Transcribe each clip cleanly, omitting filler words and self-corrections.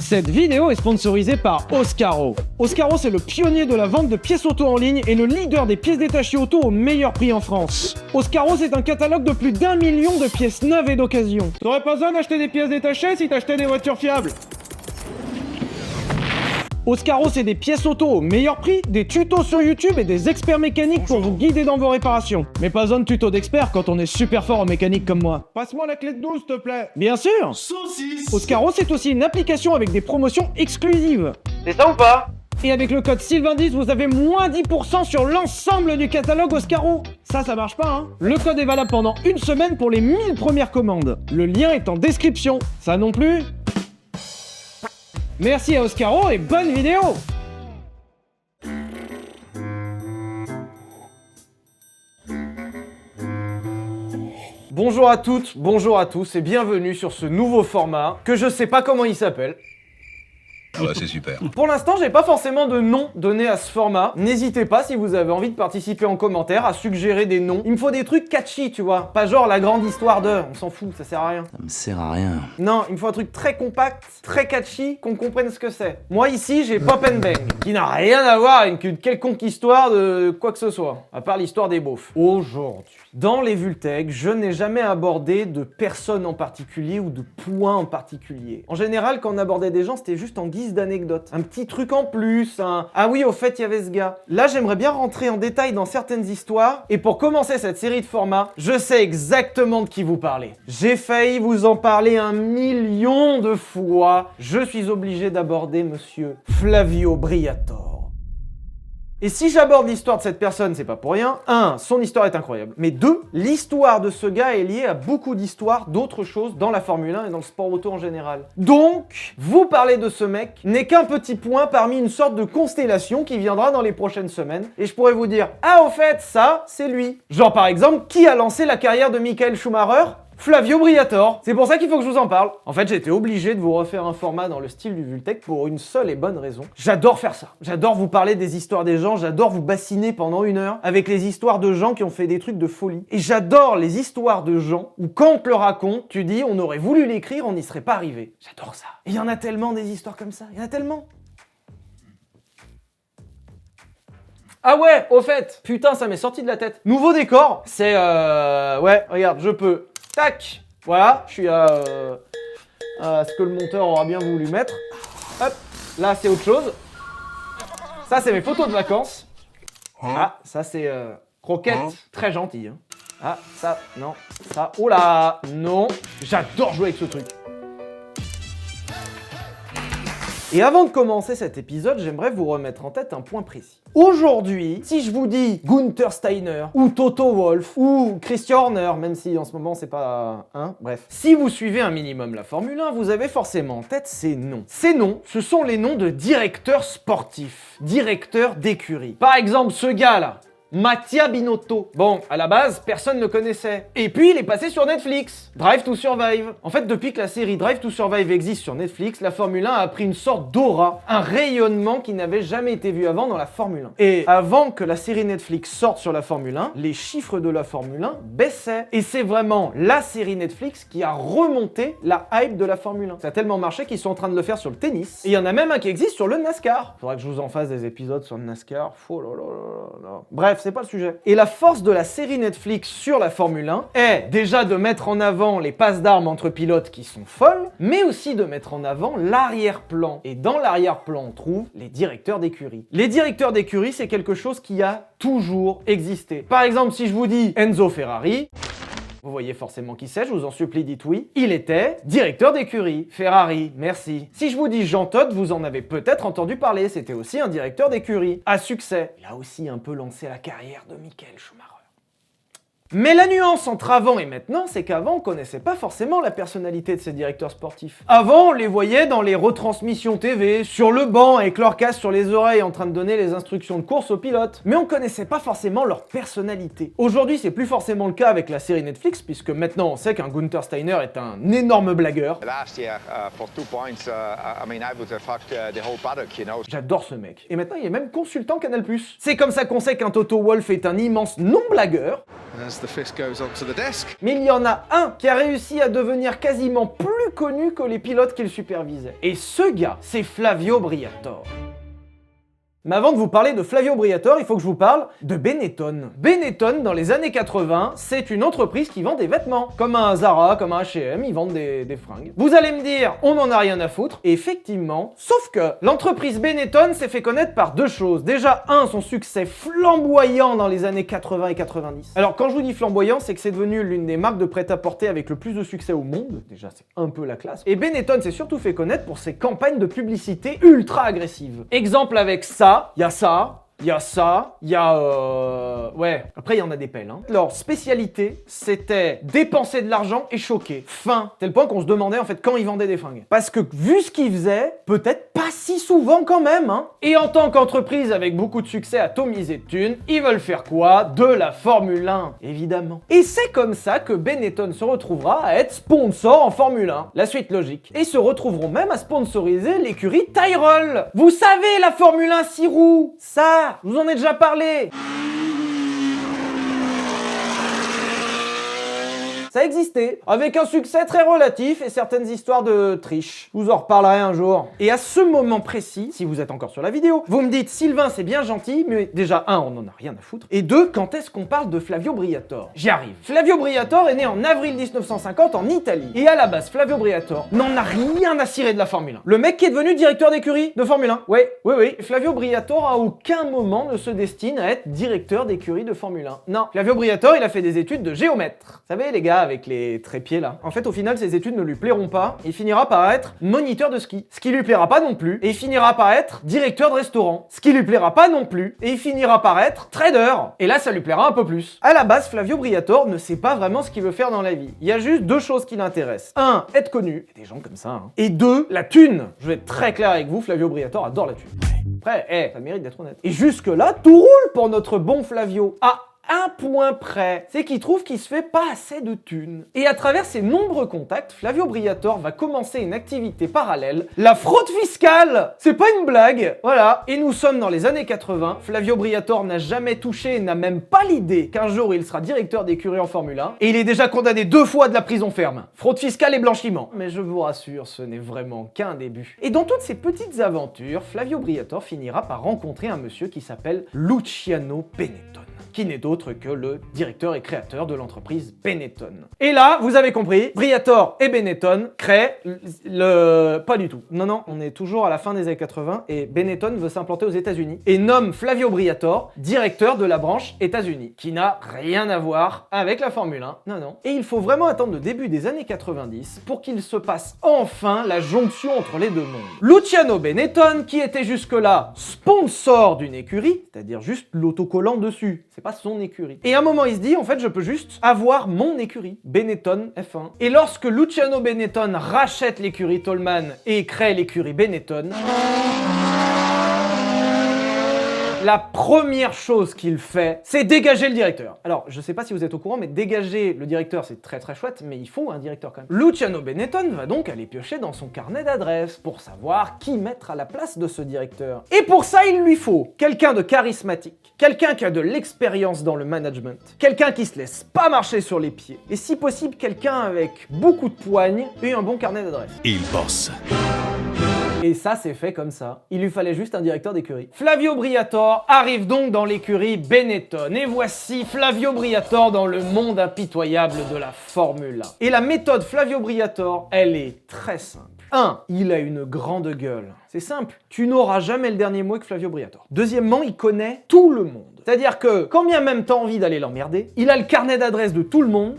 Cette vidéo est sponsorisée par Oscaro. Oscaro, c'est le pionnier de la vente de pièces auto en ligne et le leader des pièces détachées auto au meilleur prix en France. Oscaro, c'est un catalogue de plus d'1 million de pièces neuves et d'occasion. T'aurais pas besoin d'acheter des pièces détachées si t'achetais des voitures fiables. Oscaro, c'est des pièces auto au meilleur prix, des tutos sur YouTube et des experts mécaniques pour vous guider dans vos réparations. Mais pas besoin de tutos d'experts quand on est super fort en mécanique comme moi. Passe-moi la clé de 12, s'il te plaît. Bien sûr. Saucisse. Oscaro, c'est aussi une application avec des promotions exclusives. C'est ça ou pas? Et avec le code Sylvain10, vous avez moins 10% sur l'ensemble du catalogue Oscaro. Ça marche pas, hein. Le code est valable pendant une semaine pour les 1000 premières commandes. Le lien est en description. Ça non plus? Merci à Oscaro et bonne vidéo! Bonjour à toutes, bonjour à tous et bienvenue sur ce nouveau format que je sais pas comment il s'appelle. Ah bah c'est super. Pour l'instant, j'ai pas forcément de nom donné à ce format. N'hésitez pas si vous avez envie de participer en commentaire à suggérer des noms. Il me faut des trucs catchy, tu vois. Pas genre la grande histoire de, on s'en fout, ça sert à rien. Ça me sert à rien. Non, il me faut un truc très compact, très catchy, qu'on comprenne ce que c'est. Moi ici, j'ai Pop and Bang, qui n'a rien à voir avec une quelconque histoire de quoi que ce soit, à part l'histoire des beaufs. Aujourd'hui, dans les Vultech, je n'ai jamais abordé de personne en particulier ou de point en particulier. En général, quand on abordait des gens, c'était juste en guise d'anecdote. Un petit truc en plus, ah oui, au fait, il y avait ce gars. Là, j'aimerais bien rentrer en détail dans certaines histoires, et pour commencer cette série de formats, je sais exactement de qui vous parlez. J'ai failli vous en parler 1 million de fois. Je suis obligé d'aborder monsieur Flavio Briatore. Et si j'aborde l'histoire de cette personne, c'est pas pour rien. 1, son histoire est incroyable. Mais 2, l'histoire de ce gars est liée à beaucoup d'histoires d'autres choses dans la Formule 1 et dans le sport auto en général. Donc, vous parler de ce mec n'est qu'un petit point parmi une sorte de constellation qui viendra dans les prochaines semaines. Et je pourrais vous dire, ah au fait, ça, c'est lui. Genre par exemple, qui a lancé la carrière de Michael Schumacher ? Flavio Briatore. C'est pour ça qu'il faut que je vous en parle. En fait, j'ai été obligé de vous refaire un format dans le style du Vultech pour une seule et bonne raison. J'adore faire ça. J'adore vous parler des histoires des gens, j'adore vous bassiner pendant 1 heure avec les histoires de gens qui ont fait des trucs de folie. Et j'adore les histoires de gens où quand on te le raconte, tu dis on aurait voulu l'écrire, on n'y serait pas arrivé. J'adore ça. Et il y en a tellement des histoires comme ça, il y en a tellement. Ah ouais, au fait, putain, ça m'est sorti de la tête. Nouveau décor, c'est ouais, regarde, je peux. Tac, voilà, je suis à ce que le monteur aura bien voulu mettre. Hop, là c'est autre chose. Ça c'est mes photos de vacances. Ah, ça c'est croquette, très gentille. Hein. Ah, ça, non, ça, oh là, non. J'adore jouer avec ce truc. Et avant de commencer cet épisode, j'aimerais vous remettre en tête un point précis. Aujourd'hui, si je vous dis Gunther Steiner, ou Toto Wolff, ou Christian Horner, même si en ce moment c'est pas... bref. Si vous suivez un minimum la Formule 1, vous avez forcément en tête ces noms. Ces noms, ce sont les noms de directeurs sportifs, directeurs d'écurie. Par exemple, ce gars-là, Mattia Binotto. Bon, à la base, personne ne le connaissait. Et puis, il est passé sur Netflix. Drive to Survive. En fait, depuis que la série Drive to Survive existe sur Netflix, la Formule 1 a pris une sorte d'aura, un rayonnement qui n'avait jamais été vu avant dans la Formule 1. Et avant que la série Netflix sorte sur la Formule 1, les chiffres de la Formule 1 baissaient. Et c'est vraiment la série Netflix qui a remonté la hype de la Formule 1. Ça a tellement marché qu'ils sont en train de le faire sur le tennis. Et il y en a même un qui existe sur le NASCAR. Faudrait que je vous en fasse des épisodes sur le NASCAR. Oh là là là là. Bref, c'est pas le sujet. Et la force de la série Netflix sur la Formule 1 est déjà de mettre en avant les passes d'armes entre pilotes qui sont folles, mais aussi de mettre en avant l'arrière-plan. Et dans l'arrière-plan, on trouve les directeurs d'écurie. Les directeurs d'écurie, c'est quelque chose qui a toujours existé. Par exemple, si je vous dis Enzo Ferrari, vous voyez forcément qui c'est, je vous en supplie, dites oui. Il était directeur d'écurie. Ferrari, merci. Si je vous dis Jean Todt, vous en avez peut-être entendu parler, c'était aussi un directeur d'écurie. À succès. Il a aussi un peu lancé la carrière de Michael Schumacher. Mais la nuance entre avant et maintenant, c'est qu'avant, on connaissait pas forcément la personnalité de ces directeurs sportifs. Avant, on les voyait dans les retransmissions TV, sur le banc, avec leur casque sur les oreilles, en train de donner les instructions de course aux pilotes. Mais on connaissait pas forcément leur personnalité. Aujourd'hui, c'est plus forcément le cas avec la série Netflix, puisque maintenant, on sait qu'un Gunther Steiner est un énorme blagueur. Last year, for 2 points, I mean, I would have fucked the whole paddock, you know. J'adore ce mec. Et maintenant, il est même consultant Canal+. C'est comme ça qu'on sait qu'un Toto Wolff est un immense non-blagueur. as the fist goes onto the desk. Mais il y en a un qui a réussi à devenir quasiment plus connu que les pilotes qu'il supervisait. Et ce gars, c'est Flavio Briatore. Mais avant de vous parler de Flavio Briatore, il faut que je vous parle de Benetton. Benetton, dans les années 80, c'est une entreprise qui vend des vêtements. Comme un Zara, comme un H&M, ils vendent des fringues. Vous allez me dire, on n'en a rien à foutre. Et effectivement, sauf que l'entreprise Benetton s'est fait connaître par deux choses. Déjà, son succès flamboyant dans les années 80 et 90. Alors, quand je vous dis flamboyant, c'est que c'est devenu l'une des marques de prêt-à-porter avec le plus de succès au monde. Déjà, c'est un peu la classe. Et Benetton s'est surtout fait connaître pour ses campagnes de publicité ultra agressives. Exemple avec ça, il y a ça, il y a ça, il y a... Ouais, après il y en a des pelles. Hein. Leur spécialité, c'était dépenser de l'argent et choquer. Fin. Tel point qu'on se demandait en fait quand ils vendaient des fringues. Parce que vu ce qu'ils faisaient, peut-être pas si souvent quand même. Hein. Et en tant qu'entreprise avec beaucoup de succès atomisé de thunes, ils veulent faire quoi? De la Formule 1, évidemment. Et c'est comme ça que Benetton se retrouvera à être sponsor en Formule 1. La suite logique. Et se retrouveront même à sponsoriser l'écurie Tyrrell. Vous savez, la Formule 1 6 roues. Ça, je vous en ai déjà parlé. Ça existait, avec un succès très relatif et certaines histoires de triche. Je vous en reparlerai un jour. Et à ce moment précis, si vous êtes encore sur la vidéo, vous me dites, Sylvain, c'est bien gentil, mais déjà, on n'en a rien à foutre. Et deux, quand est-ce qu'on parle de Flavio Briatore? J'y arrive. Flavio Briatore est né en avril 1950 en Italie. Et à la base, Flavio Briatore n'en a rien à cirer de la Formule 1. Le mec qui est devenu directeur d'écurie de Formule 1. Oui. Flavio Briatore à aucun moment ne se destine à être directeur d'écurie de Formule 1. Non. Flavio Briatore, il a fait des études de géomètre. Vous savez, les gars, avec les trépieds là. En fait, au final, ses études ne lui plairont pas. Il finira par être moniteur de ski. Ce qui lui plaira pas non plus. Et il finira par être directeur de restaurant. Ce qui lui plaira pas non plus. Et il finira par être trader. Et là, ça lui plaira un peu plus. À la base, Flavio Briatore ne sait pas vraiment ce qu'il veut faire dans la vie. Il y a juste deux choses qui l'intéressent. 1, être connu. Il y a des gens comme ça. Hein. Et 2, la thune. Je vais être très clair avec vous, Flavio Briatore adore la thune. Après, ça mérite d'être honnête. Et jusque-là, tout roule pour notre bon Flavio. Un point près, c'est qu'il trouve qu'il se fait pas assez de thunes. Et à travers ses nombreux contacts, Flavio Briatore va commencer une activité parallèle, la fraude fiscale. C'est pas une blague, voilà. Et nous sommes dans les années 80, Flavio Briatore n'a jamais touché et n'a même pas l'idée qu'un jour il sera directeur d'écurie en Formule 1, et il est déjà condamné 2 fois de la prison ferme. Fraude fiscale et blanchiment. Mais je vous rassure, ce n'est vraiment qu'un début. Et dans toutes ces petites aventures, Flavio Briatore finira par rencontrer un monsieur qui s'appelle Luciano Benetton, qui n'est d'autre que le directeur et créateur de l'entreprise Benetton. Et là, vous avez compris, Briatore et Benetton créent le... Pas du tout. Non, on est toujours à la fin des années 80 et Benetton veut s'implanter aux États-Unis et nomme Flavio Briatore directeur de la branche États-Unis, qui n'a rien à voir avec la Formule 1. Non. Et il faut vraiment attendre le début des années 90 pour qu'il se passe enfin la jonction entre les deux mondes. Luciano Benetton, qui était jusque-là sponsor d'une écurie, c'est-à-dire juste l'autocollant dessus, c'est pas son écurie. Et à un moment, il se dit, en fait, je peux juste avoir mon écurie, Benetton F1. Et lorsque Luciano Benetton rachète l'écurie Toleman et crée l'écurie Benetton, la première chose qu'il fait, c'est dégager le directeur. Alors, je sais pas si vous êtes au courant, mais dégager le directeur, c'est très très chouette, mais il faut un directeur quand même. Luciano Benetton va donc aller piocher dans son carnet d'adresses pour savoir qui mettre à la place de ce directeur. Et pour ça, il lui faut quelqu'un de charismatique, quelqu'un qui a de l'expérience dans le management, quelqu'un qui se laisse pas marcher sur les pieds, et si possible, quelqu'un avec beaucoup de poigne et un bon carnet d'adresses. Il bosse. Et ça, c'est fait comme ça. Il lui fallait juste un directeur d'écurie. Flavio Briatore arrive donc dans l'écurie Benetton. Et voici Flavio Briatore dans le monde impitoyable de la Formule 1. Et la méthode Flavio Briatore, elle est très simple. 1. Il a une grande gueule. C'est simple, tu n'auras jamais le dernier mot avec Flavio Briatore. Deuxièmement, il connaît tout le monde. C'est-à-dire que, quand bien même t'as envie d'aller l'emmerder, il a le carnet d'adresse de tout le monde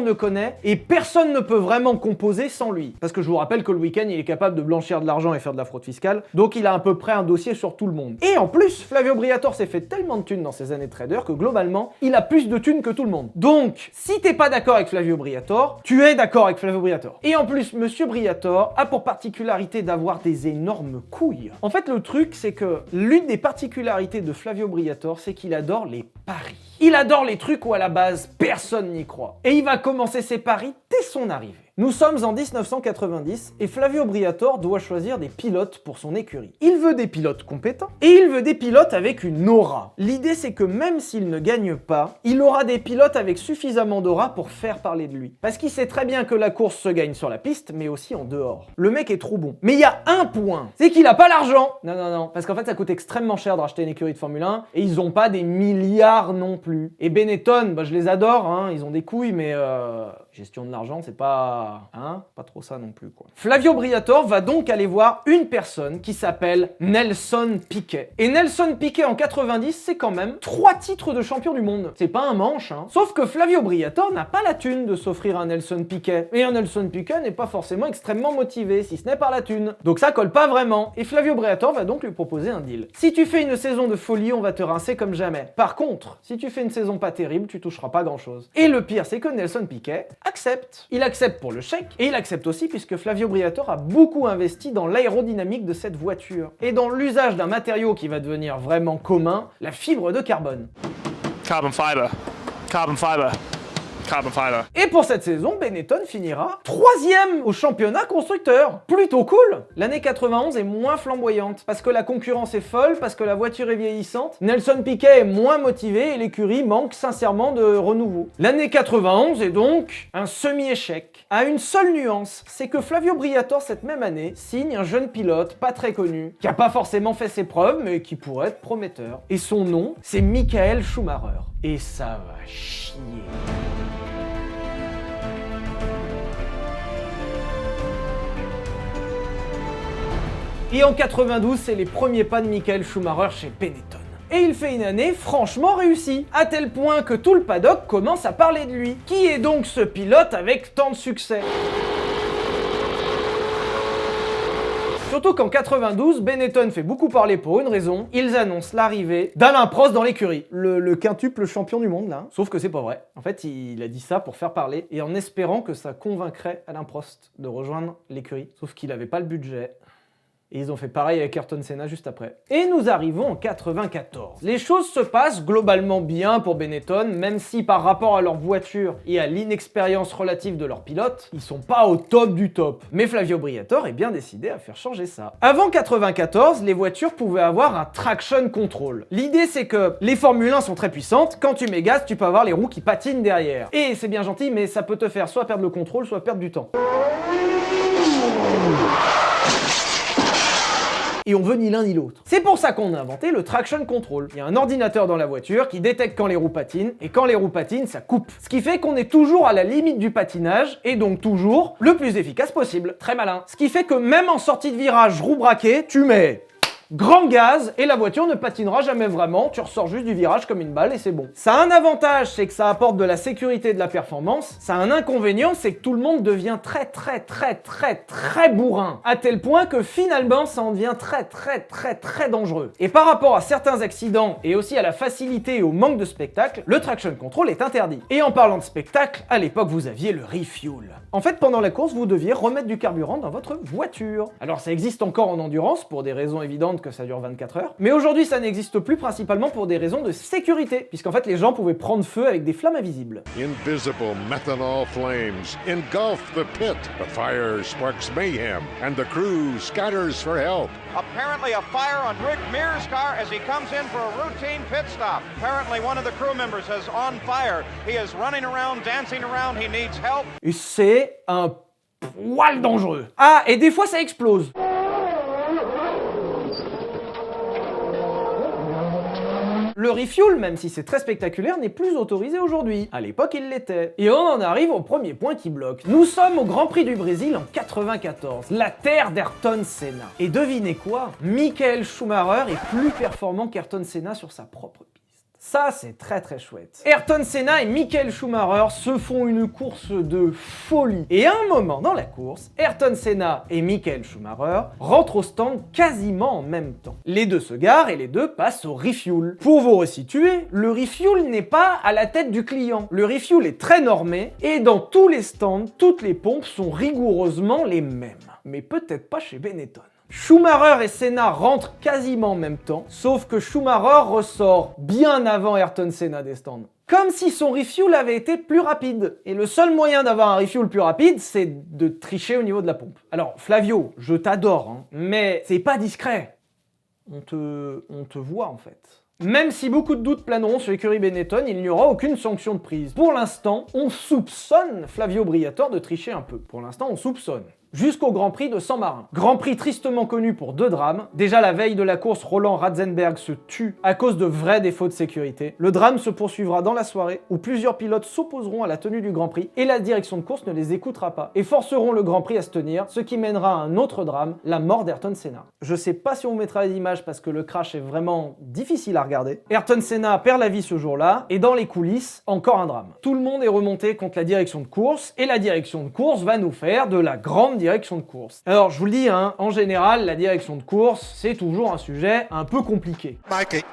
le connaît, et personne ne peut vraiment composer sans lui. Parce que je vous rappelle que le week-end, il est capable de blanchir de l'argent et faire de la fraude fiscale, donc il a à peu près un dossier sur tout le monde. Et en plus, Flavio Briatore s'est fait tellement de thunes dans ses années de trader que globalement, il a plus de thunes que tout le monde. Donc, si t'es pas d'accord avec Flavio Briatore, tu es d'accord avec Flavio Briatore. Et en plus, Monsieur Briatore a pour particularité d'avoir des énormes couilles. En fait, le truc, c'est que l'une des particularités de Flavio Briatore, c'est qu'il adore les paris. Il adore les trucs où à la base, personne n'y croit. Et il va commencer ses paris dès son arrivée. Nous sommes en 1990 et Flavio Briatore doit choisir des pilotes pour son écurie. Il veut des pilotes compétents et il veut des pilotes avec une aura. L'idée c'est que même s'il ne gagne pas, il aura des pilotes avec suffisamment d'aura pour faire parler de lui. Parce qu'il sait très bien que la course se gagne sur la piste mais aussi en dehors. Le mec est trop bon. Mais il y a un point, c'est qu'il a pas l'argent. Non, parce qu'en fait ça coûte extrêmement cher de racheter une écurie de Formule 1 et ils ont pas des milliards non plus. Et Benetton, je les adore, hein, ils ont des couilles mais gestion de l'argent c'est pas... pas trop ça non plus quoi. Flavio Briatore va donc aller voir une personne qui s'appelle Nelson Piquet. Et Nelson Piquet en 90 c'est quand même 3 titres de champion du monde. C'est pas un manche hein. Sauf que Flavio Briatore n'a pas la thune de s'offrir un Nelson Piquet. Et un Nelson Piquet n'est pas forcément extrêmement motivé si ce n'est par la thune. Donc ça colle pas vraiment. Et Flavio Briatore va donc lui proposer un deal. Si tu fais une saison de folie, on va te rincer comme jamais. Par contre, si tu fais une saison pas terrible, tu toucheras pas grand chose. Et le pire, c'est que Nelson Piquet accepte. Il accepte pour le chèque, et il accepte aussi puisque Flavio Briatore a beaucoup investi dans l'aérodynamique de cette voiture, et dans l'usage d'un matériau qui va devenir vraiment commun, la fibre de carbone. Carbon fiber. Carbon fiber. Carbon fiber. Et pour cette saison, Benetton finira 3e au championnat constructeur. Plutôt cool. L'année 91 est moins flamboyante, parce que la concurrence est folle, parce que la voiture est vieillissante, Nelson Piquet est moins motivé et l'écurie manque sincèrement de renouveau. L'année 91 est donc un semi-échec, à une seule nuance, c'est que Flavio Briatore cette même année signe un jeune pilote pas très connu, qui a pas forcément fait ses preuves, mais qui pourrait être prometteur. Et son nom, c'est Michael Schumacher. Et ça va chier. Et en 92, c'est les premiers pas de Michael Schumacher chez Benetton. Et il fait une année franchement réussie, à tel point que tout le paddock commence à parler de lui. Qui est donc ce pilote avec tant de succès ? Surtout qu'en 92, Benetton fait beaucoup parler pour une raison, ils annoncent l'arrivée d'Alain Prost dans l'écurie. Le quintuple champion du monde là. Sauf que c'est pas vrai. En fait, il a dit ça pour faire parler et en espérant que ça convaincrait Alain Prost de rejoindre l'écurie. Sauf qu'il avait pas le budget. Et ils ont fait pareil avec Ayrton Senna juste après. Et nous arrivons en 94. Les choses se passent globalement bien pour Benetton, même si par rapport à leur voiture et à l'inexpérience relative de leurs pilotes, ils sont pas au top du top. Mais Flavio Briatore est bien décidé à faire changer ça. Avant 94, les voitures pouvaient avoir un traction control. L'idée c'est que les Formule 1 sont très puissantes, quand tu mets gaz, tu peux avoir les roues qui patinent derrière. Et c'est bien gentil, mais ça peut te faire soit perdre le contrôle, soit perdre du temps. Et on veut ni l'un ni l'autre. C'est pour ça qu'on a inventé le traction control. Il y a un ordinateur dans la voiture qui détecte quand les roues patinent, et quand les roues patinent, ça coupe. Ce qui fait qu'on est toujours à la limite du patinage, et donc toujours le plus efficace possible. Très malin. Ce qui fait que même en sortie de virage roue braquée, tu mets grand gaz et la voiture ne patinera jamais vraiment, tu ressors juste du virage comme une balle et c'est bon. Ça a un avantage, c'est que ça apporte de la sécurité et de la performance. Ça a un inconvénient, c'est que tout le monde devient très bourrin. À tel point que finalement ça en devient très dangereux. Et par rapport à certains accidents et aussi à la facilité et au manque de spectacle, le traction control est interdit. Et en parlant de spectacle, à l'époque vous aviez le refuel. En fait pendant la course vous deviez remettre du carburant dans votre voiture. Alors ça existe encore en endurance pour des raisons évidentes que ça dure 24 heures. Mais aujourd'hui, ça n'existe plus principalement pour des raisons de sécurité, puisqu'en fait, les gens pouvaient prendre feu avec des flammes invisibles. Invisible methanol flames engulf the pit. The fire sparks mayhem, and the crew scatters for help. Apparently a fire on Rick Mears' car as he comes in for a routine pit stop. Apparently one of the crew members is on fire. He is running around, dancing around, he needs help. Et c'est un poil dangereux. Ah, et des fois, ça explose. Le refuel, même si c'est très spectaculaire, n'est plus autorisé aujourd'hui. À l'époque, il l'était. Et on en arrive au premier point qui bloque. Nous sommes au Grand Prix du Brésil en 94, la terre d'Ayrton Senna. Et devinez quoi ? Michael Schumacher est plus performant qu'Ayrton Senna sur sa propre piste. Ça, c'est très chouette. Ayrton Senna et Michael Schumacher se font une course de folie. Et à un moment dans la course, Ayrton Senna et Michael Schumacher rentrent au stand quasiment en même temps. Les deux se garent et les deux passent au refuel. Pour vous resituer, le refuel n'est pas à la tête du client. Le refuel est très normé et dans tous les stands, toutes les pompes sont rigoureusement les mêmes. Mais peut-être pas chez Benetton. Schumacher et Senna rentrent quasiment en même temps, sauf que Schumacher ressort bien avant Ayrton Senna des stands. Comme si son refuel avait été plus rapide. Et le seul moyen d'avoir un refuel plus rapide, c'est de tricher au niveau de la pompe. Alors, Flavio, je t'adore, hein, mais c'est pas discret. On te voit, en fait. Même si beaucoup de doutes planeront sur l'écurie Benetton, il n'y aura aucune sanction de prise. Pour l'instant, on soupçonne Flavio Briatore de tricher un peu. Pour l'instant, on soupçonne. Jusqu'au Grand Prix de San Marin. Grand Prix tristement connu pour 2 drames. Déjà la veille de la course, Roland Ratzenberg se tue à cause de vrais défauts de sécurité. Le drame se poursuivra dans la soirée où plusieurs pilotes s'opposeront à la tenue du Grand Prix et la direction de course ne les écoutera pas et forceront le Grand Prix à se tenir, ce qui mènera à un autre drame, la mort d'Ayrton Senna. Je sais pas si on vous mettra les images parce que le crash est vraiment difficile à regarder. Ayrton Senna perd la vie ce jour-là et dans les coulisses, encore un drame. Tout le monde est remonté contre la direction de course et la direction de course va nous faire de la grande direction de course. Alors je vous le dis, hein, en général, la direction de course, c'est toujours un sujet un peu compliqué. Mikey,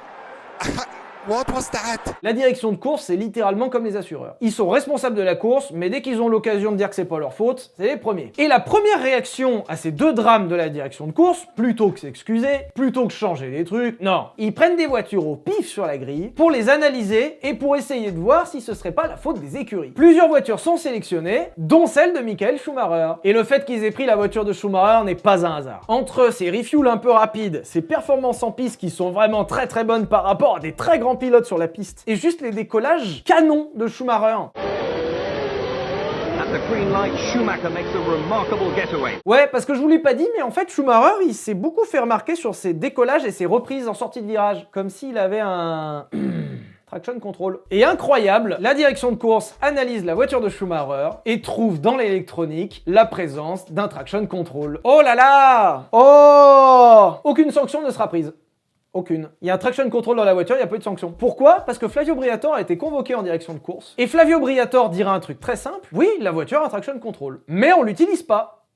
what was that? La direction de course, c'est littéralement comme les assureurs. Ils sont responsables de la course, mais dès qu'ils ont l'occasion de dire que c'est pas leur faute, c'est les premiers. Et la première réaction à ces 2 drames de la direction de course, plutôt que s'excuser, plutôt que changer les trucs, non, ils prennent des voitures au pif sur la grille pour les analyser et pour essayer de voir si ce serait pas la faute des écuries. Plusieurs voitures sont sélectionnées, dont celle de Michael Schumacher. Et le fait qu'ils aient pris la voiture de Schumacher n'est pas un hasard. Entre ces refuels un peu rapides, ces performances en piste qui sont vraiment très très bonnes par rapport à des très grands pilotes sur la piste, et juste les décollages canons de Schumacher. At the green light, Schumacher makes a remarkable getaway. Ouais, parce que je vous l'ai pas dit, mais en fait Schumacher, il s'est beaucoup fait remarquer sur ses décollages et ses reprises en sortie de virage, comme s'il avait un traction control. Et incroyable, la direction de course analyse la voiture de Schumacher et trouve dans l'électronique la présence d'un traction control. Oh là là! Oh! Aucune sanction ne sera prise. Aucune. Il y a un traction control dans la voiture, il n'y a pas eu de sanction. Pourquoi? Parce que Flavio Briatore a été convoqué en direction de course. Et Flavio Briatore dira un truc très simple. Oui, la voiture a un traction control. Mais on l'utilise pas.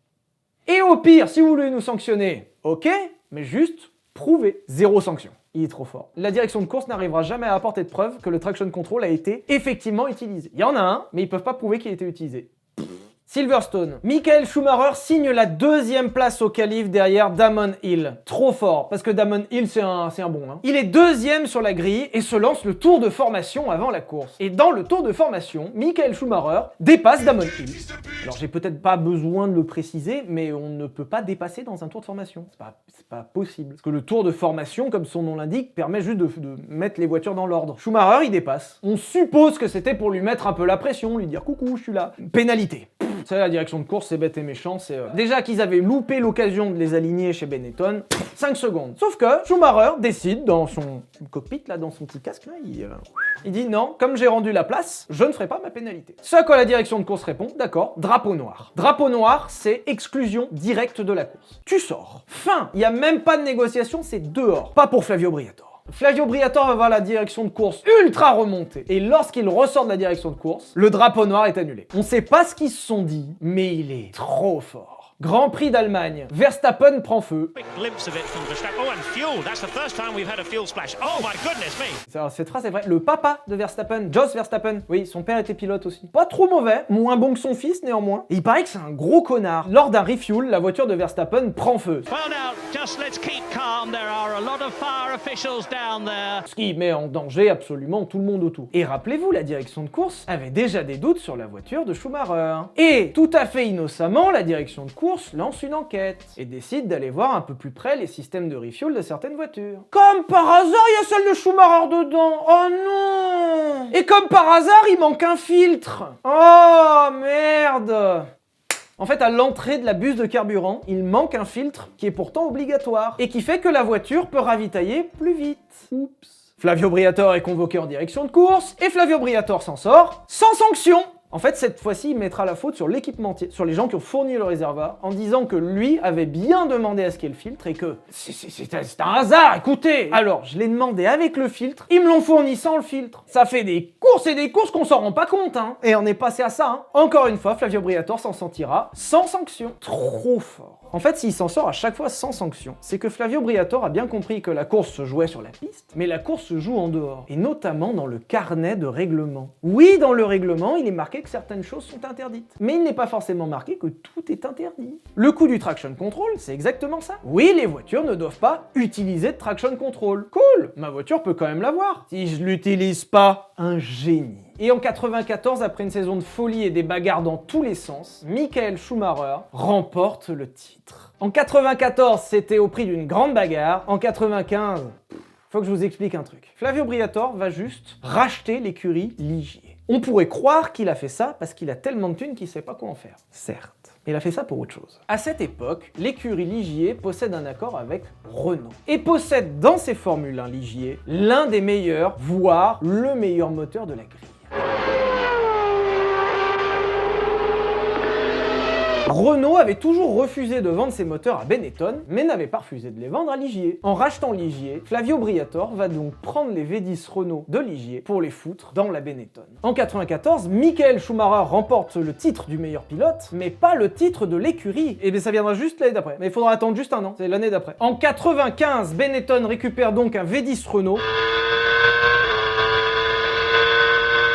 Et au pire, si vous voulez nous sanctionner, ok, mais juste prouver. 0 sanction. Il est trop fort. La direction de course n'arrivera jamais à apporter de preuve que le traction control a été effectivement utilisé. Il y en a un, mais ils peuvent pas prouver qu'il a été utilisé. Silverstone. Michael Schumacher signe la 2e place au qualif derrière Damon Hill. Trop fort, parce que Damon Hill c'est un bon. Hein. Il est 2e sur la grille et se lance le tour de formation avant la course. Et dans le tour de formation, Michael Schumacher dépasse Damon Hill. Alors j'ai peut-être pas besoin de le préciser, mais on ne peut pas dépasser dans un tour de formation. C'est pas possible. Parce que le tour de formation, comme son nom l'indique, permet juste de mettre les voitures dans l'ordre. Schumacher, il dépasse. On suppose que c'était pour lui mettre un peu la pression, lui dire coucou, je suis là. Pénalité. C'est la direction de course, c'est bête et méchant, c'est... Déjà qu'ils avaient loupé l'occasion de les aligner chez Benetton, 5 secondes. Sauf que Schumacher décide, dans son cockpit, là, dans son petit casque, là, il dit non, comme j'ai rendu la place, je ne ferai pas ma pénalité. Ce à quoi la direction de course répond, d'accord, drapeau noir. Drapeau noir, c'est exclusion directe de la course. Tu sors. Fin. Il n'y a même pas de négociation, c'est dehors. Pas pour Flavio Briatore. Flavio Briatore va voir la direction de course ultra remontée. Et lorsqu'il ressort de la direction de course, le drapeau noir est annulé. On sait pas ce qu'ils se sont dit, mais il est trop fort. Grand Prix d'Allemagne. Verstappen prend feu. Cette phrase est vraie. Le papa de Verstappen, Jos Verstappen, oui, son père était pilote aussi. Pas trop mauvais, moins bon que son fils néanmoins. Et il paraît que c'est un gros connard. Lors d'un refuel, la voiture de Verstappen prend feu. Ce qui met en danger absolument tout le monde autour. Et rappelez-vous, la direction de course avait déjà des doutes sur la voiture de Schumacher. Et tout à fait innocemment, la direction de course lance une enquête et décide d'aller voir un peu plus près les systèmes de refuel de certaines voitures. Comme par hasard, il y a celle de Schumacher dedans. Oh non! Et comme par hasard, il manque un filtre. Oh merde! En fait, à l'entrée de la buse de carburant, il manque un filtre qui est pourtant obligatoire et qui fait que la voiture peut ravitailler plus vite. Oups. Flavio Briatore est convoqué en direction de course et Flavio Briatore s'en sort sans sanction. En fait, cette fois-ci, il mettra la faute sur l'équipementier, sur les gens qui ont fourni le réservoir, en disant que lui avait bien demandé à ce qu'il y ait le filtre et que c'est un hasard, écoutez. Alors, je l'ai demandé avec le filtre, ils me l'ont fourni sans le filtre. Ça fait des courses et des courses qu'on s'en rend pas compte, hein. Et on est passé à ça, hein. Encore une fois, Flavio Briatore s'en sentira sans sanction. Trop fort. En fait, s'il s'en sort à chaque fois sans sanction, c'est que Flavio Briatore a bien compris que la course se jouait sur la piste, mais la course se joue en dehors, et notamment dans le carnet de règlement. Oui, dans le règlement, il est marqué que certaines choses sont interdites, mais il n'est pas forcément marqué que tout est interdit. Le coup du traction control, c'est exactement ça. Oui, les voitures ne doivent pas utiliser de traction control. Cool, ma voiture peut quand même l'avoir. Si je l'utilise pas, un génie. Et en 94, après une saison de folie et des bagarres dans tous les sens, Michael Schumacher remporte le titre. En 94, c'était au prix d'une grande bagarre. En 95, faut que je vous explique un truc. Flavio Briatore va juste racheter l'écurie Ligier. On pourrait croire qu'il a fait ça parce qu'il a tellement de thunes qu'il sait pas quoi en faire. Certes. Mais il a fait ça pour autre chose. À cette époque, l'écurie Ligier possède un accord avec Renault. Et possède dans ses Formule 1 Ligier l'un des meilleurs, voire le meilleur moteur de la grille. Renault avait toujours refusé de vendre ses moteurs à Benetton, mais n'avait pas refusé de les vendre à Ligier. En rachetant Ligier, Flavio Briatore va donc prendre les V10 Renault de Ligier pour les foutre dans la Benetton. En 94, Michael Schumacher remporte le titre du meilleur pilote, mais pas le titre de l'écurie. Et bien ça viendra juste l'année d'après. Mais il faudra attendre juste un an, c'est l'année d'après. En 95, Benetton récupère donc un V10 Renault,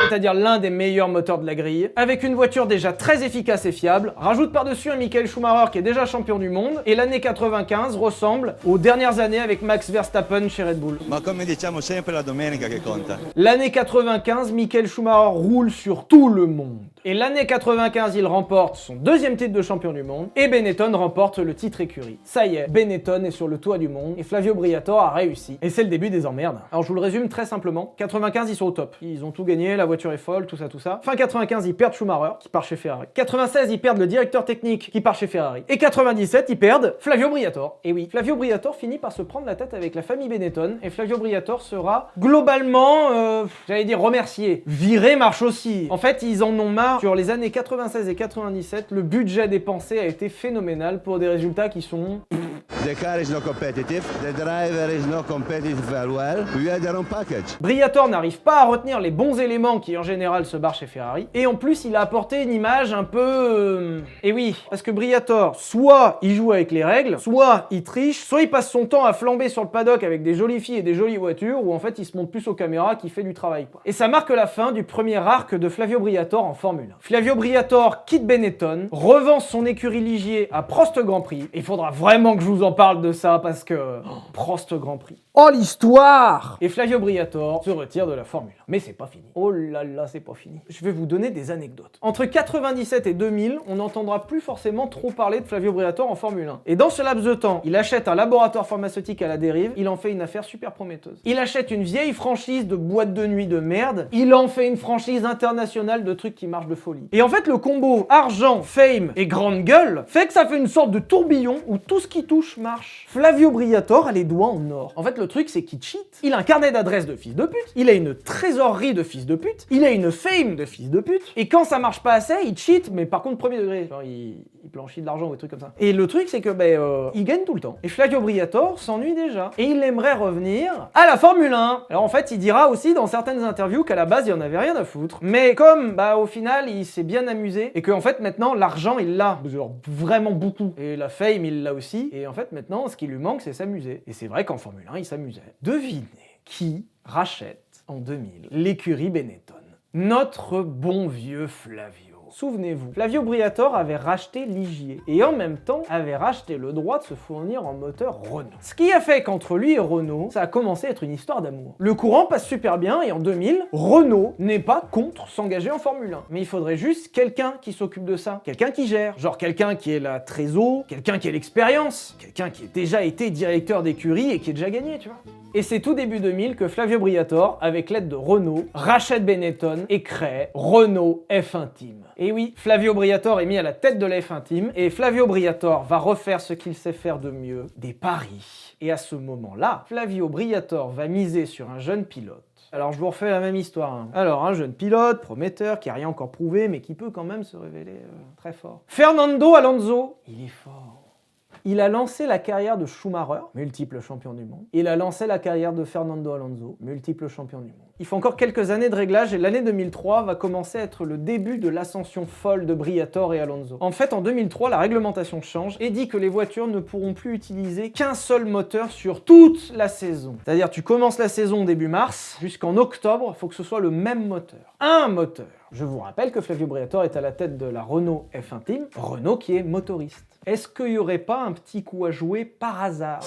c'est-à-dire l'un des meilleurs moteurs de la grille, avec une voiture déjà très efficace et fiable, rajoute par-dessus un Michael Schumacher qui est déjà champion du monde, et l'année 95 ressemble aux dernières années avec Max Verstappen chez Red Bull. Ma come diciamo sempre la domenica che conta. L'année 95, Michael Schumacher roule sur tout le monde. Et l'année 95, il remporte son deuxième titre de champion du monde, et Benetton remporte le titre écurie. Ça y est, Benetton est sur le toit du monde, et Flavio Briatore a réussi. Et c'est le début des emmerdes. Alors je vous le résume très simplement, 95 ils sont au top. Ils ont tout gagné, la voiture est folle, tout ça, tout ça. Fin 95, ils perdent Schumacher, qui part chez Ferrari. 96, ils perdent le directeur technique, qui part chez Ferrari. Et 97, ils perdent Flavio Briatore. Et oui, Flavio Briatore finit par se prendre la tête avec la famille Benetton, et Flavio Briatore sera globalement, j'allais dire remercié. Viré marche aussi. En fait, ils en ont marre. Sur les années 96 et 97, le budget dépensé a été phénoménal pour des résultats qui sont... The car is not competitive, the driver is not competitive as well. We had their own package. Briatore n'arrive pas à retenir les bons éléments qui en général se barrent chez Ferrari, et en plus il a apporté une image un peu... Et oui, parce que Briatore, soit il joue avec les règles, soit il triche, soit il passe son temps à flamber sur le paddock avec des jolies filles et des jolies voitures, ou en fait il se montre plus aux caméras qu'il fait du travail, quoi. Et ça marque la fin du premier arc de Flavio Briatore en Formule 1. Flavio Briatore quitte Benetton, revend son écurie Ligier à Prost Grand Prix, et il faudra vraiment que je vous en parle de ça parce que... Prost Grand Prix. Oh l'histoire! Et Flavio Briatore se retire de la Formule 1. Mais c'est pas fini. Oh là là, c'est pas fini. Je vais vous donner des anecdotes. Entre 97 et 2000, on n'entendra plus forcément trop parler de Flavio Briatore en Formule 1. Et dans ce laps de temps, il achète un laboratoire pharmaceutique à la dérive, il en fait une affaire super prometteuse. Il achète une vieille franchise de boîte de nuit de merde, il en fait une franchise internationale de trucs qui marchent de folie. Et en fait, le combo argent, fame et grande gueule fait que ça fait une sorte de tourbillon où tout ce qui touche marche. Flavio Briatore a les doigts en or. En fait, le truc, c'est qu'il cheat. Il a un carnet d'adresses de fils de pute, il a une trésorerie de fils de pute, il a une fame de fils de pute, et quand ça marche pas assez, il cheat, mais par contre premier degré. Genre, il blanchit de l'argent ou des trucs comme ça. Et le truc, c'est que, il gagne tout le temps. Et Flavio Briatore s'ennuie déjà. Et il aimerait revenir à la Formule 1. Alors en fait, il dira aussi dans certaines interviews qu'à la base, il en avait rien à foutre. Mais comme, au final, il s'est bien amusé, et qu'en fait, maintenant, l'argent, il l'a. Genre, vraiment beaucoup. Et la fame, il l'a aussi. Et en fait, maintenant, ce qui lui manque, c'est s'amuser. Et c'est vrai qu'en Formule 1, il s'amusait. Devinez qui rachète en 2000 l'écurie Benetton? Notre bon vieux Flavio. Souvenez-vous, Flavio Briatore avait racheté Ligier et en même temps avait racheté le droit de se fournir en moteur Renault. Ce qui a fait qu'entre lui et Renault, ça a commencé à être une histoire d'amour. Le courant passe super bien et en 2000, Renault n'est pas contre s'engager en Formule 1. Mais il faudrait juste quelqu'un qui s'occupe de ça, quelqu'un qui gère, genre quelqu'un qui ait la trésor, quelqu'un qui ait l'expérience, quelqu'un qui ait déjà été directeur d'écurie et qui ait déjà gagné, tu vois. Et c'est tout début 2000 que Flavio Briatore, avec l'aide de Renault, rachète Benetton et crée Renault F1 Team. Et oui, Flavio Briatore est mis à la tête de la F1 Team, et Flavio Briatore va refaire ce qu'il sait faire de mieux, des paris. Et à ce moment-là, Flavio Briatore va miser sur un jeune pilote. Alors je vous refais la même histoire. Hein. Alors un jeune pilote, prometteur, qui n'a rien encore prouvé, mais qui peut quand même se révéler très fort. Fernando Alonso, il est fort. Il a lancé la carrière de Schumacher, multiple champion du monde. Il a lancé la carrière de Fernando Alonso, multiple champion du monde. Il faut encore quelques années de réglage et l'année 2003 va commencer à être le début de l'ascension folle de Briatore et Alonso. En fait, en 2003, la réglementation change et dit que les voitures ne pourront plus utiliser qu'un seul moteur sur toute la saison. C'est-à-dire, tu commences la saison début mars, jusqu'en octobre, il faut que ce soit le même moteur. Un moteur. Je vous rappelle que Flavio Briatore est à la tête de la Renault F1 Team, Renault qui est motoriste. Est-ce qu'il n'y aurait pas un petit coup à jouer par hasard ?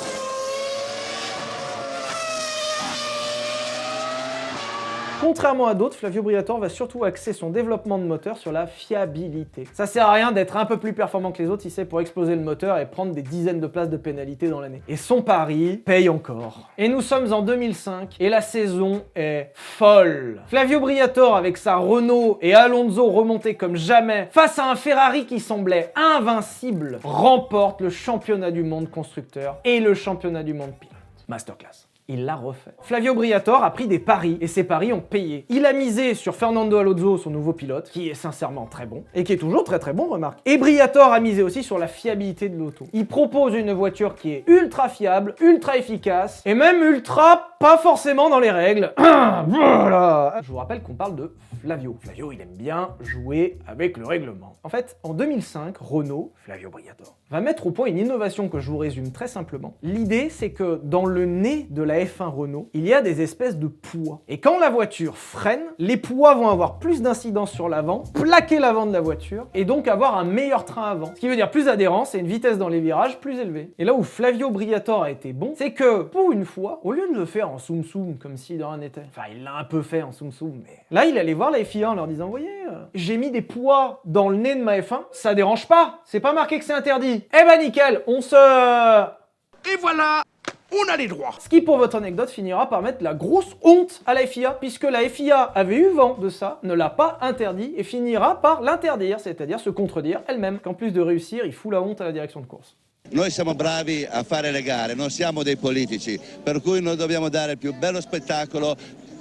Contrairement à d'autres, Flavio Briatore va surtout axer son développement de moteur sur la fiabilité. Ça sert à rien d'être un peu plus performant que les autres si c'est pour exploser le moteur et prendre des dizaines de places de pénalité dans l'année. Et son pari paye encore. Et nous sommes en 2005 et la saison est folle. Flavio Briatore avec sa Renault et Alonso remontés comme jamais face à un Ferrari qui semblait invincible remporte le championnat du monde constructeur et le championnat du monde pilote. Masterclass. Il l'a refait. Flavio Briatore a pris des paris et ces paris ont payé. Il a misé sur Fernando Alonso, son nouveau pilote, qui est sincèrement très bon et qui est toujours très très bon, remarque. Et Briatore a misé aussi sur la fiabilité de l'auto. Il propose une voiture qui est ultra fiable, ultra efficace et même ultra pas forcément dans les règles. Voilà. Je vous rappelle qu'on parle de Flavio. Flavio, il aime bien jouer avec le règlement. En fait, en 2005, Renault, Flavio Briatore, va mettre au point une innovation que je vous résume très simplement. L'idée, c'est que dans le nez de la F1 Renault, il y a des espèces de poids. Et quand la voiture freine, les poids vont avoir plus d'incidence sur l'avant, plaquer l'avant de la voiture, et donc avoir un meilleur train avant. Ce qui veut dire plus d'adhérence et une vitesse dans les virages plus élevée. Et là où Flavio Briatore a été bon, c'est que, pour une fois, au lieu de le faire en soum-soum, comme si de rien n'était, enfin, il l'a un peu fait en soum-soum, mais là, il allait voir la FIA en leur disant, voyez, j'ai mis des poids dans le nez de ma F1, ça dérange pas, c'est pas marqué que c'est interdit. Eh ben nickel, on se... Et voilà, on a les droits. Ce qui, pour votre anecdote, finira par mettre la grosse honte à la FIA, puisque la FIA avait eu vent de ça, ne l'a pas interdit et finira par l'interdire, c'est-à-dire se contredire elle-même. Qu'en plus de réussir, il fout la honte à la direction de course. Noi siamo bravi a fare le gare, non siamo dei politici, per cui noi dobbiamo dare il più bello spettacolo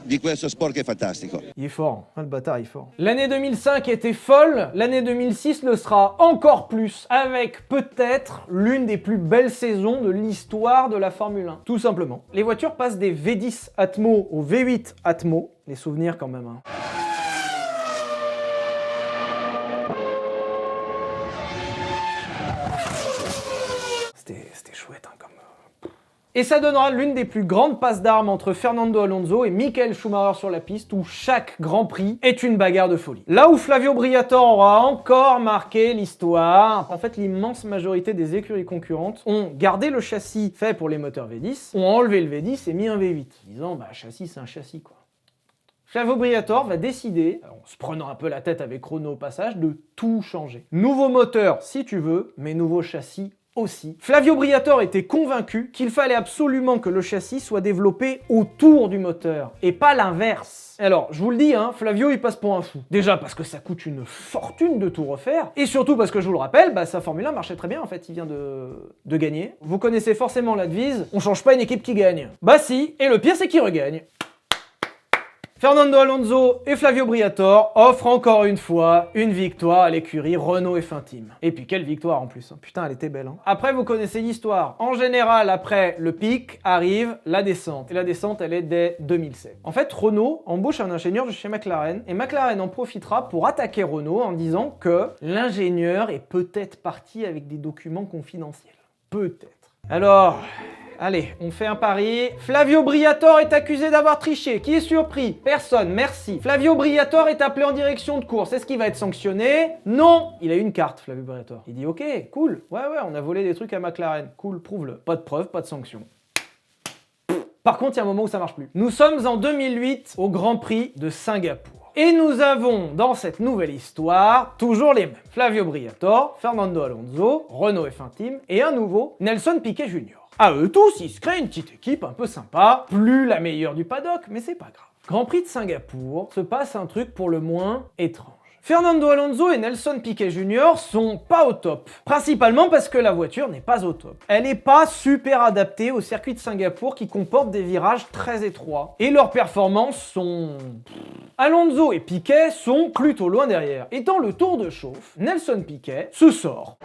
di questo sport che è fantastico. Il est fort, hein, le bâtard, il est fort. L'année 2005 était folle, l'année 2006 le sera encore plus, avec peut-être l'une des plus belles saisons de l'histoire de la Formule 1. Tout simplement. Les voitures passent des V10 Atmo au V8 Atmo, les souvenirs quand même. Hein. C'était chouette, hein, comme... Et ça donnera l'une des plus grandes passes d'armes entre Fernando Alonso et Michael Schumacher sur la piste où chaque Grand Prix est une bagarre de folie. Là où Flavio Briatore aura encore marqué l'histoire, en fait l'immense majorité des écuries concurrentes ont gardé le châssis fait pour les moteurs V10, ont enlevé le V10 et mis un V8, disant bah châssis c'est un châssis quoi. Flavio Briatore va décider, en se prenant un peu la tête avec Renault au passage, de tout changer. Nouveau moteur si tu veux, mais nouveau châssis aussi. Flavio Briatore était convaincu qu'il fallait absolument que le châssis soit développé autour du moteur, et pas l'inverse. Alors, je vous le dis, hein, Flavio il passe pour un fou. Déjà parce que ça coûte une fortune de tout refaire, et surtout parce que je vous le rappelle, bah, sa Formule 1 marchait très bien en fait, il vient de gagner. Vous connaissez forcément la devise, on change pas une équipe qui gagne. Bah si, et le pire c'est qu'il regagne. Fernando Alonso et Flavio Briatore offrent encore une fois une victoire à l'écurie Renault F1 Team. Et puis quelle victoire en plus, hein. Putain elle était belle. Hein. Après vous connaissez l'histoire. En général après le pic arrive la descente. Et la descente elle est dès 2007. En fait Renault embauche un ingénieur de chez McLaren et McLaren en profitera pour attaquer Renault en disant que l'ingénieur est peut-être parti avec des documents confidentiels. Peut-être. Alors... Allez, on fait un pari. Flavio Briatore est accusé d'avoir triché. Qui est surpris? Personne, merci. Flavio Briatore est appelé en direction de course. Est-ce qu'il va être sanctionné? Non. Il a une carte, Flavio Briatore. Il dit ok, cool. Ouais, on a volé des trucs à McLaren. Cool, prouve-le. Pas de preuve, pas de sanction. Par contre, il y a un moment où ça marche plus. Nous sommes en 2008 au Grand Prix de Singapour. Et nous avons, dans cette nouvelle histoire, toujours les mêmes. Flavio Briatore, Fernando Alonso, Renault F1 Team et un nouveau, Nelson Piquet Jr. À eux tous, ils se créent une petite équipe un peu sympa, plus la meilleure du paddock, mais c'est pas grave. Grand Prix de Singapour, se passe un truc pour le moins étrange. Fernando Alonso et Nelson Piquet Jr. sont pas au top. Principalement parce que la voiture n'est pas au top. Elle n'est pas super adaptée au circuit de Singapour qui comporte des virages très étroits. Et leurs performances sont... Alonso et Piquet sont plutôt loin derrière. Et dans le tour de chauffe, Nelson Piquet se sort.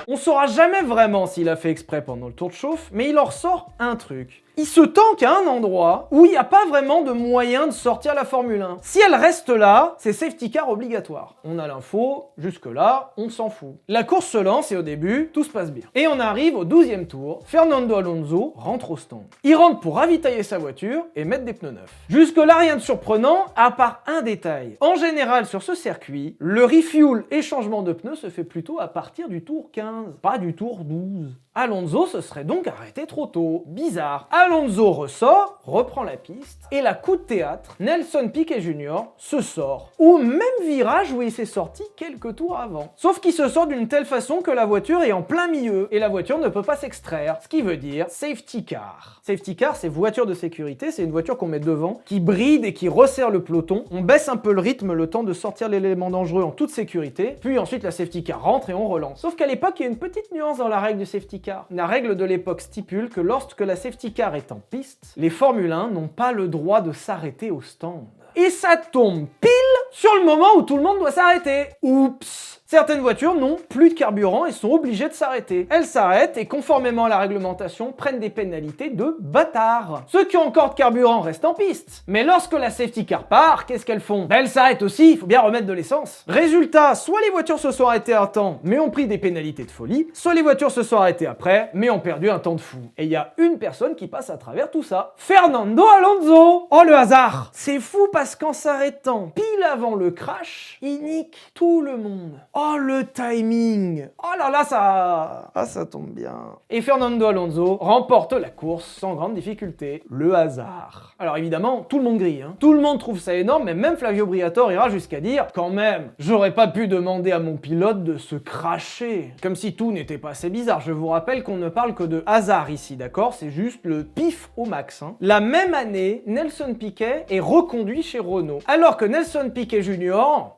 On saura jamais vraiment s'il a fait exprès pendant le tour de chauffe, mais il en ressort un truc. Il se tanque à un endroit où il n'y a pas vraiment de moyen de sortir la Formule 1. Si elle reste là, c'est safety car obligatoire. On a l'info, jusque-là, on s'en fout. La course se lance et au début, tout se passe bien. Et on arrive au 12e tour, Fernando Alonso rentre au stand. Il rentre pour ravitailler sa voiture et mettre des pneus neufs. Jusque-là, rien de surprenant, à part un détail. En général, sur ce circuit, le refuel et changement de pneus se fait plutôt à partir du tour 15, pas du tour 12. Alonso se serait donc arrêté trop tôt. Bizarre. Alonso ressort, reprend la piste, et là, coup de théâtre, Nelson Piquet Jr. se sort. Au même virage où il s'est sorti quelques tours avant. Sauf qu'il se sort d'une telle façon que la voiture est en plein milieu, et la voiture ne peut pas s'extraire, ce qui veut dire safety car. Safety car, c'est voiture de sécurité, c'est une voiture qu'on met devant, qui bride et qui resserre le peloton. On baisse un peu le rythme, le temps de sortir l'élément dangereux en toute sécurité, puis ensuite la safety car rentre et on relance. Sauf qu'à l'époque, il y a une petite nuance dans la règle du safety car. La règle de l'époque stipule que lorsque la safety car est en piste, les Formule 1 n'ont pas le droit de s'arrêter au stand. Et ça tombe pile sur le moment où tout le monde doit s'arrêter. Oups! Certaines voitures n'ont plus de carburant et sont obligées de s'arrêter. Elles s'arrêtent et conformément à la réglementation prennent des pénalités de bâtards. Ceux qui ont encore de carburant restent en piste. Mais lorsque la safety car part, qu'est-ce qu'elles font? Elles s'arrêtent aussi, il faut bien remettre de l'essence. Résultat, soit les voitures se sont arrêtées à temps mais ont pris des pénalités de folie, soit les voitures se sont arrêtées après mais ont perdu un temps de fou. Et il y a une personne qui passe à travers tout ça. Fernando Alonso! Oh le hasard! C'est fou parce qu'en s'arrêtant pile avant le crash, il nique tout le monde. Oh le timing! Oh là là, ça tombe bien. Et Fernando Alonso remporte la course sans grande difficulté. Le hasard. Alors évidemment, tout le monde grille, hein. Tout le monde trouve ça énorme, mais même Flavio Briatore ira jusqu'à dire quand même, j'aurais pas pu demander à mon pilote de se cracher. Comme si tout n'était pas assez bizarre. Je vous rappelle qu'on ne parle que de hasard ici, d'accord? C'est juste le pif au max, hein. La même année, Nelson Piquet est reconduit chez Renault. Alors que Nelson Piquet Jr.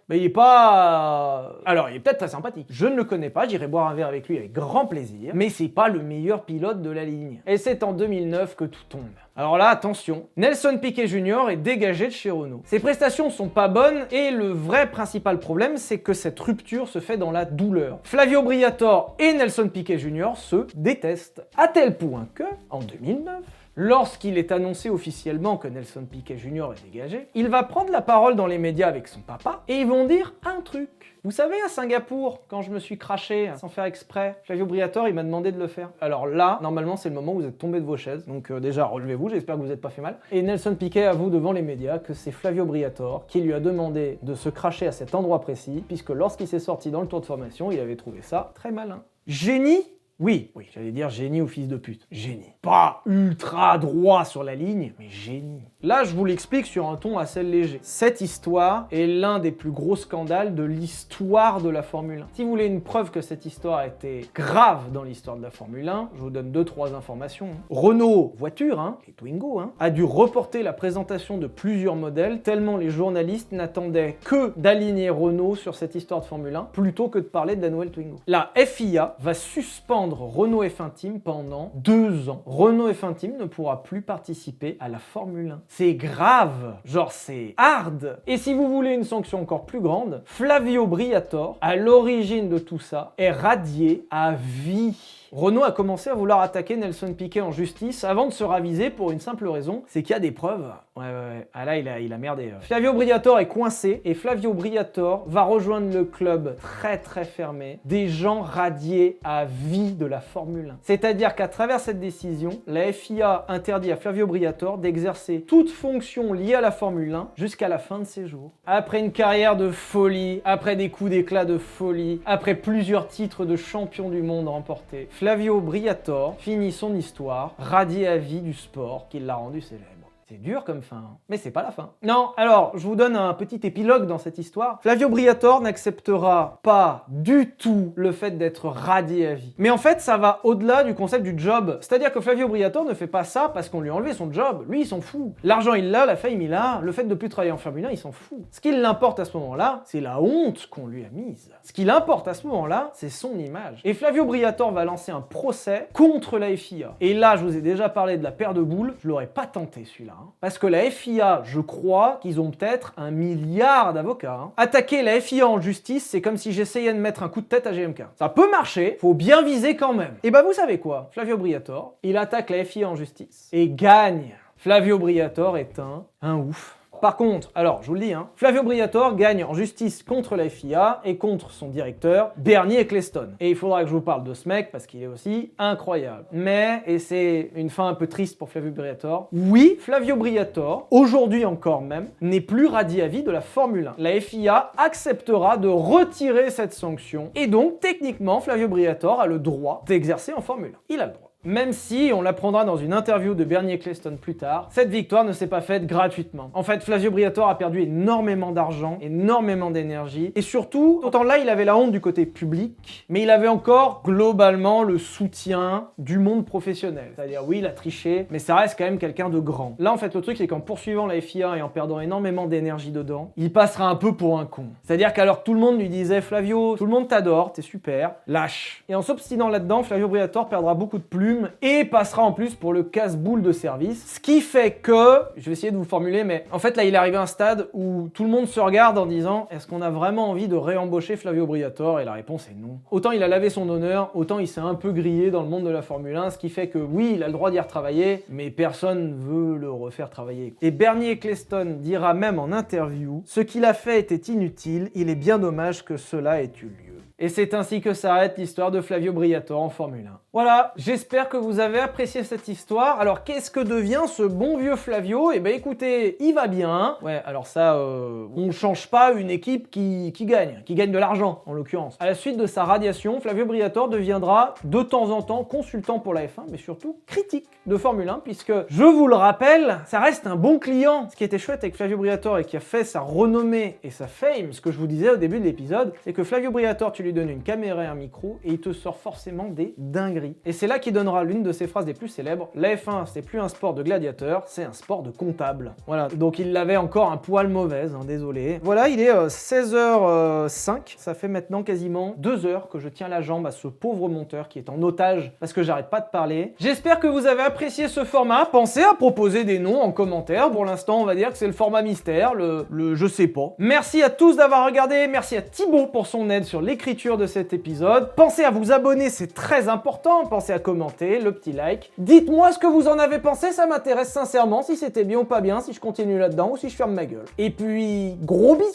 Mais il est pas... Alors, il est peut-être très sympathique. Je ne le connais pas, j'irai boire un verre avec lui avec grand plaisir. Mais c'est pas le meilleur pilote de la ligne. Et c'est en 2009 que tout tombe. Alors là, attention, Nelson Piquet Jr. est dégagé de chez Renault. Ses prestations sont pas bonnes et le vrai principal problème, c'est que cette rupture se fait dans la douleur. Flavio Briatore et Nelson Piquet Jr. se détestent. À tel point que, en 2009, lorsqu'il est annoncé officiellement que Nelson Piquet Jr. est dégagé, il va prendre la parole dans les médias avec son papa et ils vont dire un truc. Vous savez, à Singapour, quand je me suis craché sans faire exprès, Flavio Briatore, il m'a demandé de le faire. Alors là, normalement, c'est le moment où vous êtes tombé de vos chaises. Donc déjà, relevez-vous, j'espère que vous n'êtes pas fait mal. Et Nelson Piquet avoue devant les médias que c'est Flavio Briatore qui lui a demandé de se cracher à cet endroit précis, puisque lorsqu'il s'est sorti dans le tour de formation, il avait trouvé ça très malin. Génie? Oui, j'allais dire génie ou fils de pute. Génie. Pas ultra droit sur la ligne, mais génie. Là, je vous l'explique sur un ton assez léger. Cette histoire est l'un des plus gros scandales de l'histoire de la Formule 1. Si vous voulez une preuve que cette histoire a été grave dans l'histoire de la Formule 1, je vous donne 2-3 informations. Renault, voiture, les Twingo, a dû reporter la présentation de plusieurs modèles tellement les journalistes n'attendaient que d'aligner Renault sur cette histoire de Formule 1 plutôt que de parler de la nouvelle Twingo. La FIA va suspendre Renault F1 Team pendant 2 ans. Renault F1 Team ne pourra plus participer à la Formule 1. C'est grave, genre c'est hard. Et si vous voulez une sanction encore plus grande, Flavio Briatore, à l'origine de tout ça, est radié à vie. Renault a commencé à vouloir attaquer Nelson Piquet en justice avant de se raviser pour une simple raison, c'est qu'il y a des preuves. Ouais. Ah là, il a merdé. Flavio Briatore est coincé et Flavio Briatore va rejoindre le club très fermé des gens radiés à vie de la Formule 1. C'est-à-dire qu'à travers cette décision, la FIA interdit à Flavio Briatore d'exercer toute fonction liée à la Formule 1 jusqu'à la fin de ses jours. Après une carrière de folie, après des coups d'éclat de folie, après plusieurs titres de champion du monde remportés, Flavio Briatore finit son histoire radié à vie du sport qui l'a rendu célèbre. C'est dur comme fin, mais c'est pas la fin. Non, alors, je vous donne un petit épilogue dans cette histoire. Flavio Briatore n'acceptera pas du tout le fait d'être radié à vie. Mais en fait, ça va au-delà du concept du job. C'est-à-dire que Flavio Briatore ne fait pas ça parce qu'on lui a enlevé son job. Lui, il s'en fout. L'argent, il l'a, la fame, il l'a. Le fait de plus travailler en Formule 1, il s'en fout. Ce qui l'importe à ce moment-là, c'est la honte qu'on lui a mise. Ce qui l'importe à ce moment-là, c'est son image. Et Flavio Briatore va lancer un procès contre la FIA. Et là, je vous ai déjà parlé de la paire de boules. Je l'aurais pas tenté, celui-là. hein. Parce que la FIA, je crois qu'ils ont peut-être 1 milliard d'avocats. Hein. Attaquer la FIA en justice, c'est comme si j'essayais de mettre un coup de tête à GMK. Ça peut marcher, faut bien viser quand même. Et bah vous savez quoi, Flavio Briatore, il attaque la FIA en justice et gagne. Flavio Briatore est un ouf. Par contre, alors je vous le dis, hein, Flavio Briatore gagne en justice contre la FIA et contre son directeur, Bernie Ecclestone. Et il faudra que je vous parle de ce mec parce qu'il est aussi incroyable. Mais, et c'est une fin un peu triste pour Flavio Briatore, oui, Flavio Briatore, aujourd'hui encore même, n'est plus radié à vie de la Formule 1. La FIA acceptera de retirer cette sanction et donc, techniquement, Flavio Briatore a le droit d'exercer en Formule 1. Il a le droit. Même si, on l'apprendra dans une interview de Bernie Ecclestone plus tard, cette victoire ne s'est pas faite gratuitement. En fait, Flavio Briatore a perdu énormément d'argent, énormément d'énergie, et surtout, autant là il avait la honte du côté public, mais il avait encore globalement le soutien du monde professionnel. C'est-à-dire, oui, il a triché, mais ça reste quand même quelqu'un de grand. Là, en fait, le truc, c'est qu'en poursuivant la FIA et en perdant énormément d'énergie dedans, il passera un peu pour un con. C'est-à-dire qu'alors que tout le monde lui disait, Flavio, tout le monde t'adore, t'es super, lâche. Et en s'obstinant là-dedans, Flavio Briatore perdra beaucoup de plumes et passera en plus pour le casse-boule de service. Ce qui fait que, je vais essayer de vous formuler, mais en fait là il est arrivé à un stade où tout le monde se regarde en disant est-ce qu'on a vraiment envie de réembaucher Flavio Briatore? Et la réponse est non. Autant il a lavé son honneur, autant il s'est un peu grillé dans le monde de la Formule 1, ce qui fait que oui, il a le droit d'y retravailler, mais personne ne veut le refaire travailler. Et Bernie Ecclestone dira même en interview, ce qu'il a fait était inutile, il est bien dommage que cela ait eu lieu. Et c'est ainsi que s'arrête l'histoire de Flavio Briatore en Formule 1. Voilà, j'espère que vous avez apprécié cette histoire. Alors qu'est-ce que devient ce bon vieux Flavio? Eh ben écoutez, il va bien. Ouais, alors ça, on ne change pas une équipe qui gagne de l'argent en l'occurrence. À la suite de sa radiation, Flavio Briatore deviendra de temps en temps consultant pour la F1, mais surtout critique de Formule 1, puisque, je vous le rappelle, ça reste un bon client. Ce qui était chouette avec Flavio Briatore et qui a fait sa renommée et sa fame, ce que je vous disais au début de l'épisode, c'est que Flavio Briatore, tu lui donnes une caméra et un micro et il te sort forcément des dingueries. Et c'est là qu'il donnera l'une de ses phrases les plus célèbres. La F1, c'est plus un sport de gladiateur, c'est un sport de comptable. Voilà, donc il l'avait encore un poil mauvaise, hein, désolé. Voilà, il est 16h05, ça fait maintenant quasiment 2 heures que je tiens la jambe à ce pauvre monteur qui est en otage parce que j'arrête pas de parler. J'espère que vous avez apprécié ce format. Pensez à proposer des noms en commentaire. Pour l'instant, on va dire que c'est le format mystère, le je sais pas. Merci à tous d'avoir regardé, merci à Thibaut pour son aide sur l'écriture de cet épisode. Pensez à vous abonner, c'est très important. Pensez à commenter, le petit like. Dites-moi ce que vous en avez pensé, ça m'intéresse sincèrement, si c'était bien ou pas bien, si je continue là-dedans ou si je ferme ma gueule. Et puis, gros bisous!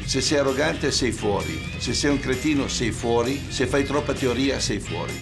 Se sei arrogante sei fuori, se sei un cretino sei fuori, se fai troppa teoria sei fuori.